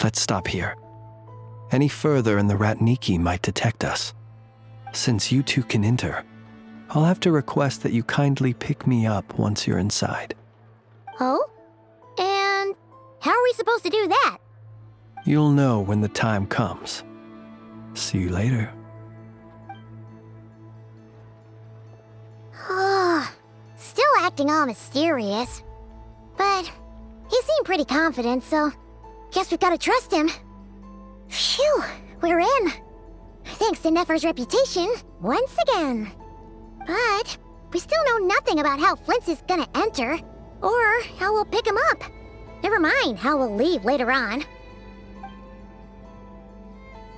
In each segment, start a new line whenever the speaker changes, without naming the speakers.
let's stop here. Any further and the Ratniki might detect us. Since you two can enter, I'll have to request that you kindly pick me up once you're inside.
Oh? And how are we supposed to do that?
You'll know when the time comes. See you later.
Still acting all mysterious. But he seemed pretty confident, so guess we've got to trust him. Phew, we're in. Thanks to Nefer's reputation, once again. But we still know nothing about how Flins is gonna enter, or how we'll pick him up. Never mind how we'll leave later on.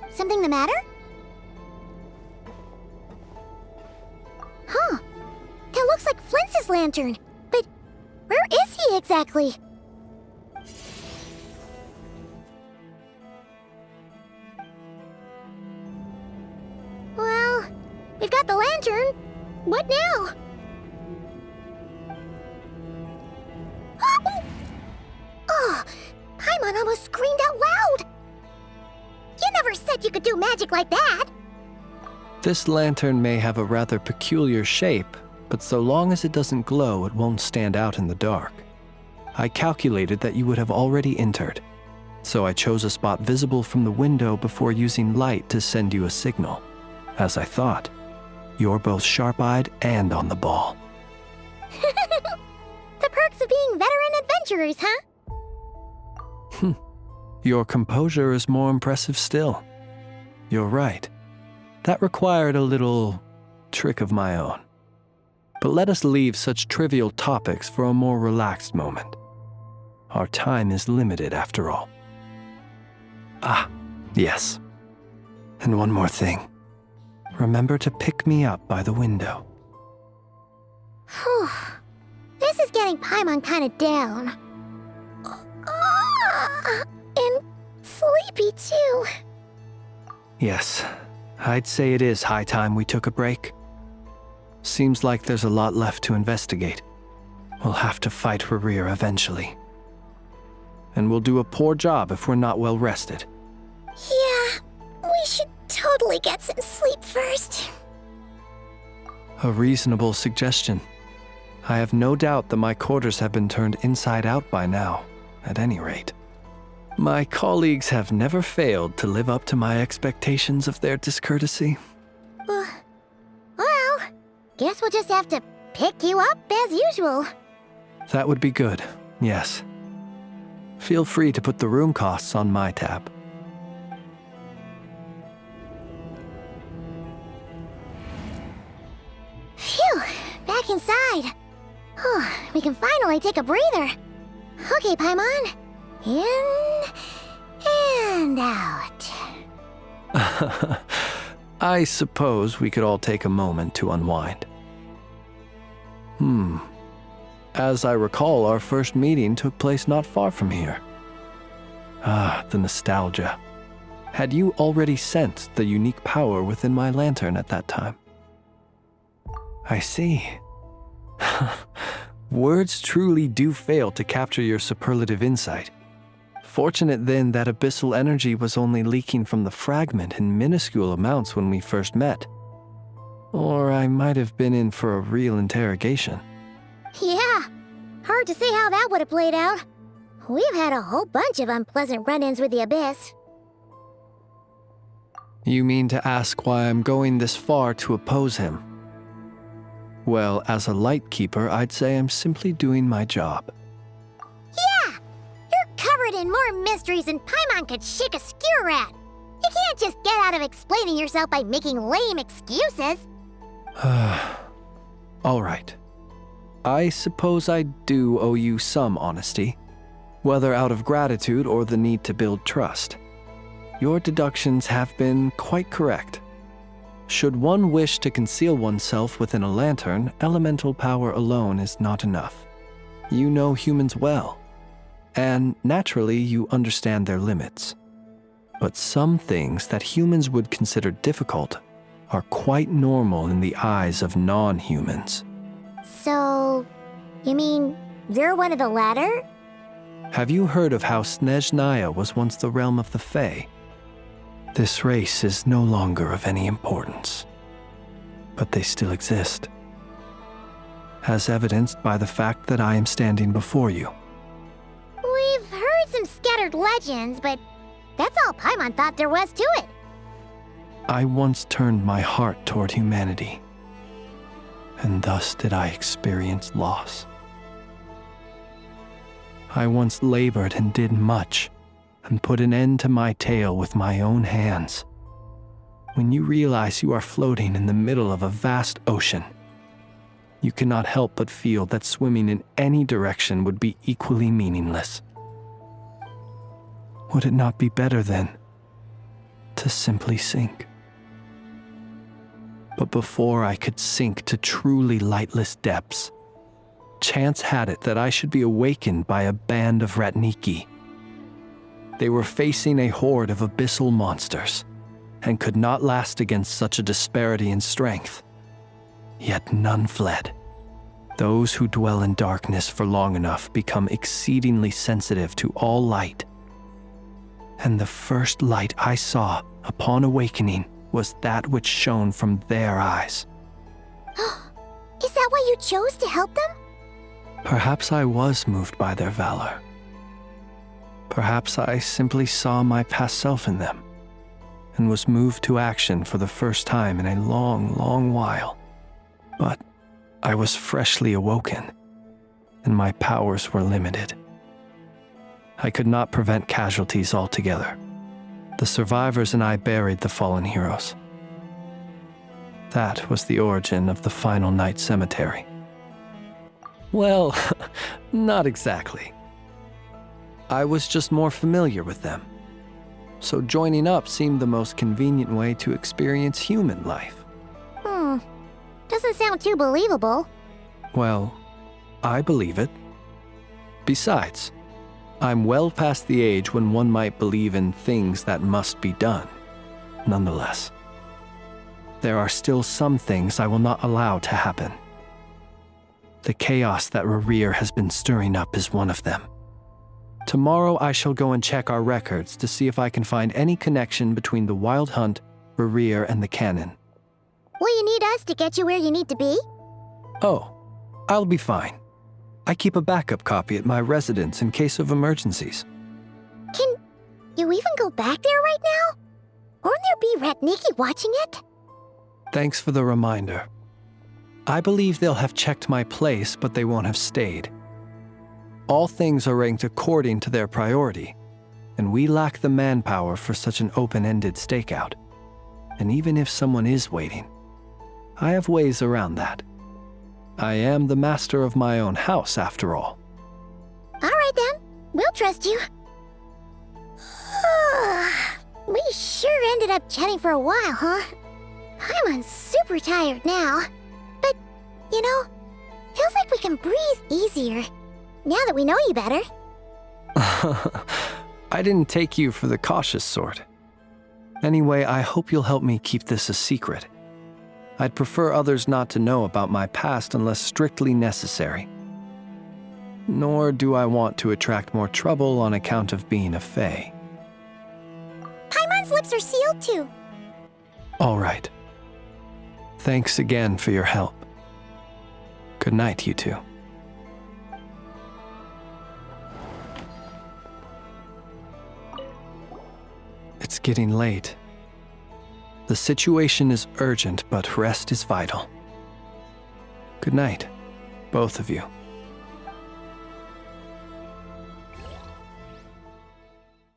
Something the matter? Huh. That looks like Flins' lantern. But where is he exactly? Well, we've got the lantern. What now? Oh, Paimon almost screamed out loud. You never said you could do magic like that.
This lantern may have a rather peculiar shape, but so long as it doesn't glow, it won't stand out in the dark. I calculated that you would have already entered, so I chose a spot visible from the window before using light to send you a signal. As I thought, you're both sharp-eyed and on the ball.
The perks of being veteran adventurers, huh?
Your composure is more impressive still. You're right. That required a little trick of my own. But let us leave such trivial topics for a more relaxed moment. Our time is limited after all. Ah, yes. And one more thing. Remember to pick me up by the window.
Whew. This is getting Paimon kind of down. And sleepy too.
Yes, I'd say it is high time we took a break. Seems like there's a lot left to investigate. We'll have to fight Rerir eventually. And we'll do a poor job if we're not well rested.
Yeah, we should totally get some sleep first.
A reasonable suggestion. I have no doubt that my quarters have been turned inside out by now, at any rate. My colleagues have never failed to live up to my expectations of their discourtesy.
Well, guess we'll just have to pick you up as usual.
That would be good, yes. Feel free to put the room costs on my tab.
Phew, back inside. We can finally take a breather. Okay, Paimon. In and out.
I suppose we could all take a moment to unwind. As I recall, our first meeting took place not far from here. Ah, the nostalgia. Had you already sensed the unique power within my lantern at that time? I see. Words truly do fail to capture your superlative insight. Fortunate then that abyssal energy was only leaking from the fragment in minuscule amounts when we first met. Or I might have been in for a real interrogation.
Yeah, hard to say how that would have played out. We've had a whole bunch of unpleasant run-ins with the Abyss.
You mean to ask why I'm going this far to oppose him? Well, as a Lightkeeper, I'd say I'm simply doing my job.
Yeah! You're covered in more mysteries than Paimon could shake a skewer at. You can't just get out of explaining yourself by making lame excuses.
All right. I suppose I do owe you some honesty, whether out of gratitude or the need to build trust. Your deductions have been quite correct. Should one wish to conceal oneself within a lantern, elemental power alone is not enough. You know humans well, and naturally you understand their limits. But some things that humans would consider difficult are quite normal in the eyes of non-humans.
So, you mean you're one of the latter?
Have you heard of how Snezhnaya was once the realm of the Fae? This race is no longer of any importance, but they still exist, as evidenced by the fact that I am standing before you.
We've heard some scattered legends, but that's all Paimon thought there was to it.
I once turned my heart toward humanity, and thus did I experience loss. I once labored and did much, and put an end to my tale with my own hands. When you realize you are floating in the middle of a vast ocean, you cannot help but feel that swimming in any direction would be equally meaningless. Would it not be better, then, to simply sink? But before I could sink to truly lightless depths, chance had it that I should be awakened by a band of Ratniki. They were facing a horde of abyssal monsters, and could not last against such a disparity in strength. Yet none fled. Those who dwell in darkness for long enough become exceedingly sensitive to all light. And the first light I saw upon awakening was that which shone from their eyes.
Is that why you chose to help them?
Perhaps I was moved by their valor. Perhaps I simply saw my past self in them, and was moved to action for the first time in a long, long while. But I was freshly awoken, and my powers were limited. I could not prevent casualties altogether. The survivors and I buried the fallen heroes. That was the origin of the Final Night Cemetery. Well, not exactly. I was just more familiar with them, so joining up seemed the most convenient way to experience human life.
Doesn't sound too believable.
Well, I believe it. Besides, I'm well past the age when one might believe in things that must be done. Nonetheless, there are still some things I will not allow to happen. The chaos that Rerir has been stirring up is one of them. Tomorrow I shall go and check our records to see if I can find any connection between the Wild Hunt, Rerir, and the Canon.
Will you need us to get you where you need to be?
Oh, I'll be fine. I keep a backup copy at my residence in case of emergencies.
Can you even go back there right now? Won't there be Ratniki watching it?
Thanks for the reminder. I believe they'll have checked my place, but they won't have stayed. All things are ranked according to their priority, and we lack the manpower for such an open-ended stakeout. And even if someone is waiting, I have ways around that. I am the master of my own house, after all.
All right then, we'll trust you. We sure ended up chatting for a while, huh? I'm super tired now. But, you know, feels like we can breathe easier, now that we know you better.
I didn't take you for the cautious sort. Anyway, I hope you'll help me keep this a secret. I'd prefer others not to know about my past unless strictly necessary. Nor do I want to attract more trouble on account of being a Fae.
Paimon's lips are sealed too.
All right. Thanks again for your help. Good night, you two. It's getting late. The situation is urgent, but rest is vital. Good night, both of you.